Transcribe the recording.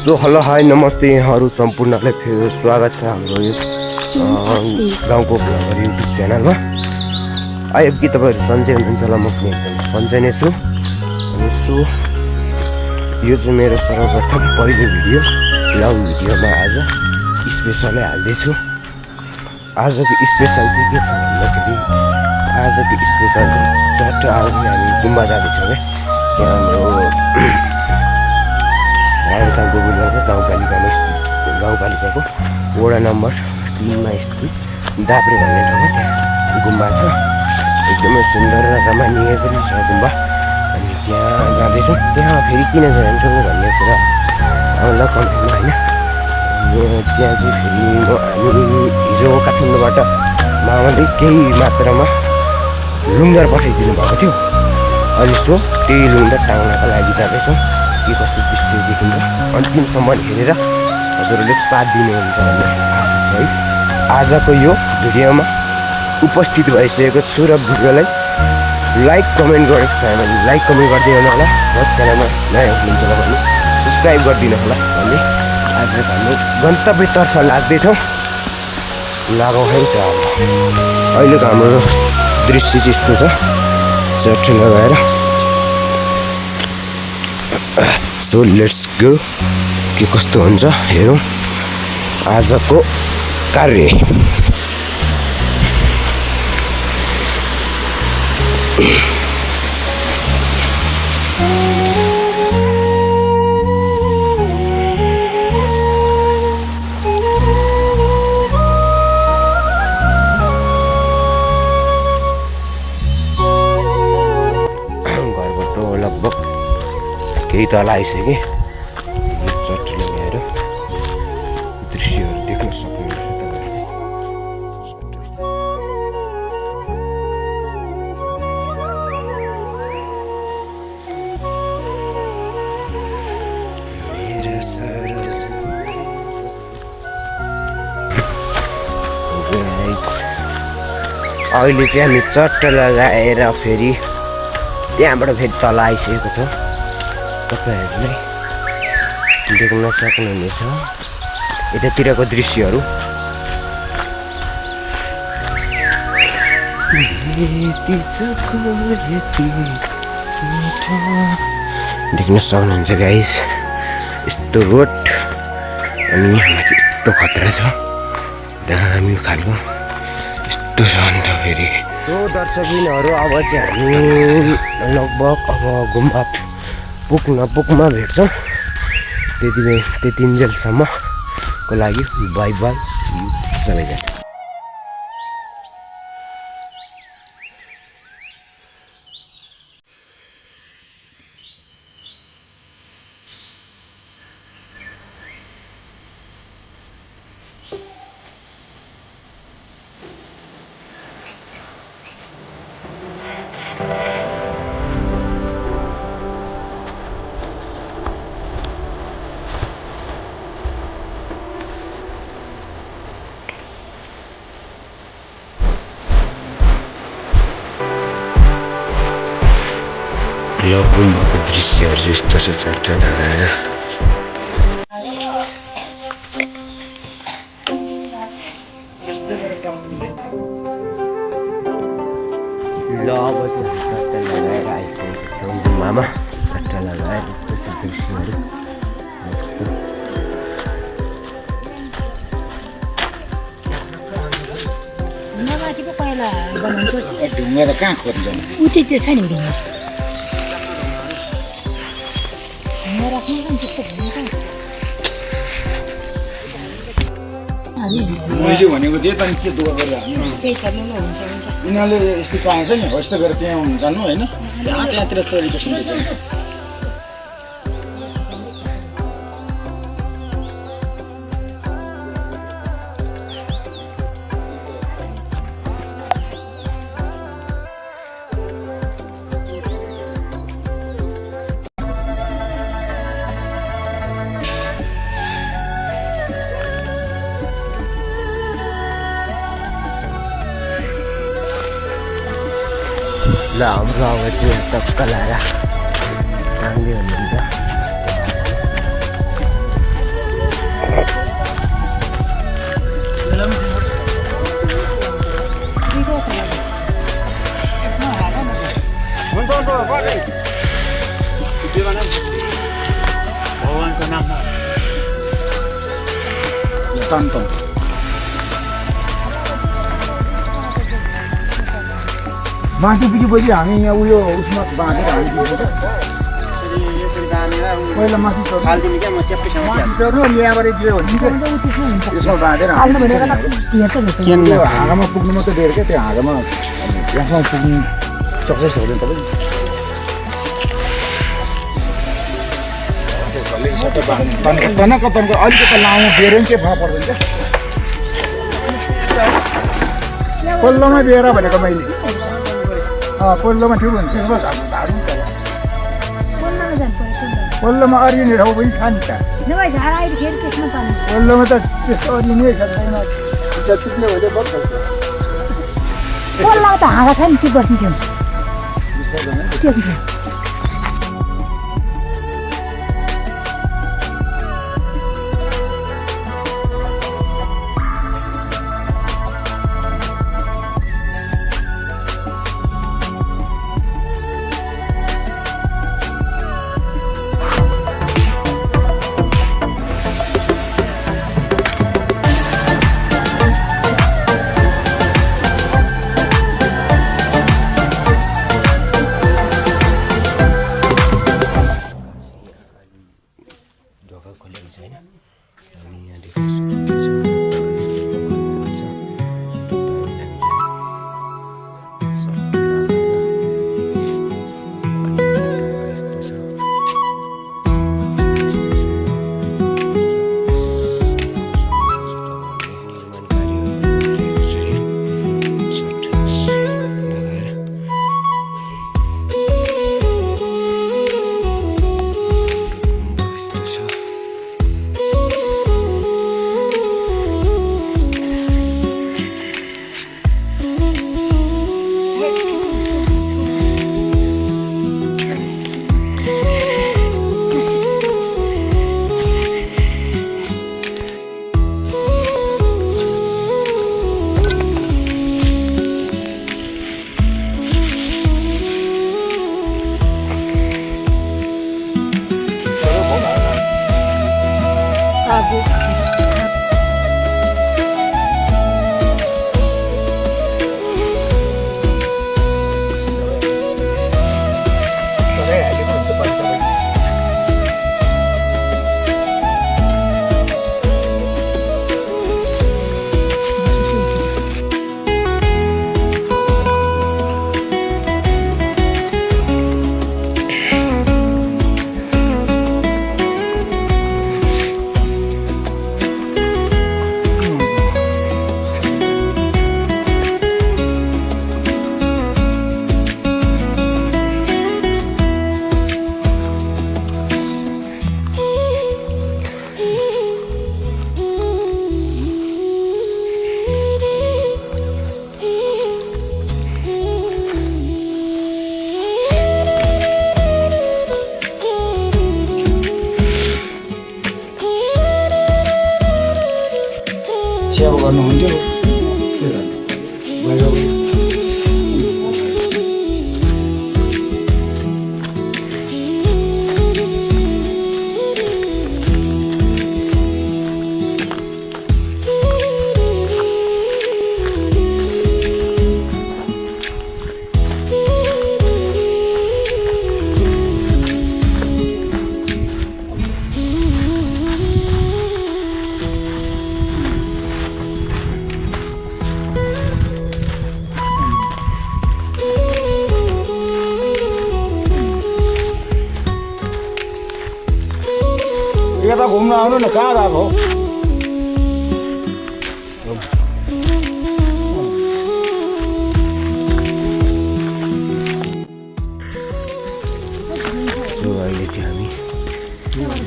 So hello hi नमस्ते यहाँहरू सम्पूर्णलाई फेरि स्वागत छ हाम्रो यस गाउँको ब्लगर युट्युब च्यानलमा। आयो कि तपाईँहरू सन्चै हुनुहुन्छ होला, म पनि एकदम सन्चै नै छु। अनि सो यो चाहिँ मेरो सर्वप्रथम पहिलो भिडियो, लङ भिडियोमा आज स्पेसलै हाल्दैछु। आजको स्पेसल चाहिँ के छ भन्दाखेरि आजको स्पेसल चाहिँ चट्ट आज चाहिँ हामी गुम्बा जाँदैछौँ है। यहाँ हाम्रो रायरचाङ गोविन्दको गाउँपालिकाको वडा नम्बर 3मा स्थित दाब्रे भन्ने ठाउँमा त्यहाँ गुम्बा छ। एकदमै सुन्दर र रमणीय पनि छ गुम्बा। अनि त्यहाँ जाँदैछौँ। त्यहाँ फेरि किन जान्छौँ भन्ने कुरा आउला कमेन्टमा होइन। त्यहाँ चाहिँ फेरि हामी हिजो काठमाडौँबाट मामाले केही मात्रामा लुङ्गर पठाइदिनु भएको थियो। अनि सो त्यही लुङ्गर टाङ्नको लागि जाँदैछौँ। के कस्तो दृश्य देखिन्छ अन्तिमसम्म हेरेर हजुरहरूले साथ दिनुहुन्छ भन्ने आशा छ है। आजको यो भिडियोमा उपस्थित भइसकेको छु र भिडियोलाई लाइक कमेन्ट गरेको छ भने लाइक कमेन्ट गरिदिनु होला र च्यानलमा नयाँ हुनुहुन्छ भने सब्सक्राइब गरिदिनु होला भन्ने आज हाम्रो गन्तव्यतर्फ लाग्दैछौँ। लागौँ है त। अब अहिलेको हाम्रो दृश्य चाहिँ यस्तो छ, चट्ट लगाएर। So let's go. के कस्तो हुन्छ हेरौँ आजको कार्य। घरबाट लगभग केही तल आइसकेँ। चट्ट लगाएर दृश्यहरू देख्न सक्नुहुन्छ तपाईँहरूले। अहिले चाहिँ हामी चट्ट लगाएर फेरि त्यहाँबाट फेरि तल आइसकेको छ। तपाईँहरूले देख्न सक्नुहुनेछ यतातिरको दृश्यहरू। देख्न सक्नुहुन्छ गाइस यस्तो रोड। अनि यहाँमाथि यस्तो खतरा छ, दामी खालको यस्तो छ अन्त फेरि। सो दर्शकबिनहरू अब चाहिँ हामी लगभग अब गुम्बा पुग्नमा भेट्छौँ। त्यतिन्जेलसम्मको लागि बाई बाई, सी यू सबैजना। यो गुम्बाको दृश्यहरू यस्तो छ चट्ट लगाएर। ल अब चाहिँ चट्ट लगाएर आइसकेको छौँ गुम्बामा। चट्ट लगाएर यस्तो छ दृश्यहरू। माथि पो पहिला बनाउँछ ढुङ्गा त कहाँ खोज्छ उति त्यो छ नि ढुङ्गा राख्नु पनि त्यस्तो मैले भनेको थिएँ त के दुःख गरेर त्यही गर्नु हुन्छ यिनीहरूले यस्तो पाएछ नि हो यस्तो गरेर त्यहाँ जानु होइन त्यहाँतिर चोरीको सुन्दैछ। ल हाम्रो अब चाहिँ टक्क लाएर राम्रै हुनुहुन्छ। टन माथि पुगेपछि हामी यहाँ उयो उसमा बाँधेर हामी पहिला माथि चढ्नु अनि यहाँबाट दियो भने यसमा बाँधेर त्यो हाँगामा पुग्नु मात्रै दिएर क्या त्यो हाँगामा यहाँसम्म पुग्नु सक्सेस हुँदैन तपाईँ तनको अलिकति लामो बेर पनि के फरक पर्दैन क्या पल्लोमा बेर भनेको मैले पल्लोमा ठिक हुन्छ पल्लोमा अरिने ठाउँ पनि छ नि त पल्लोमा त त्यस्तो अरिने छैन चुक्ने हुँदै बस्छ पल्ला त हाँगा छ नि त्यो बस्नु त्यो सेवा गर्नुहुन्थ्यो यता घुम्न आउनु न कहाँ गएको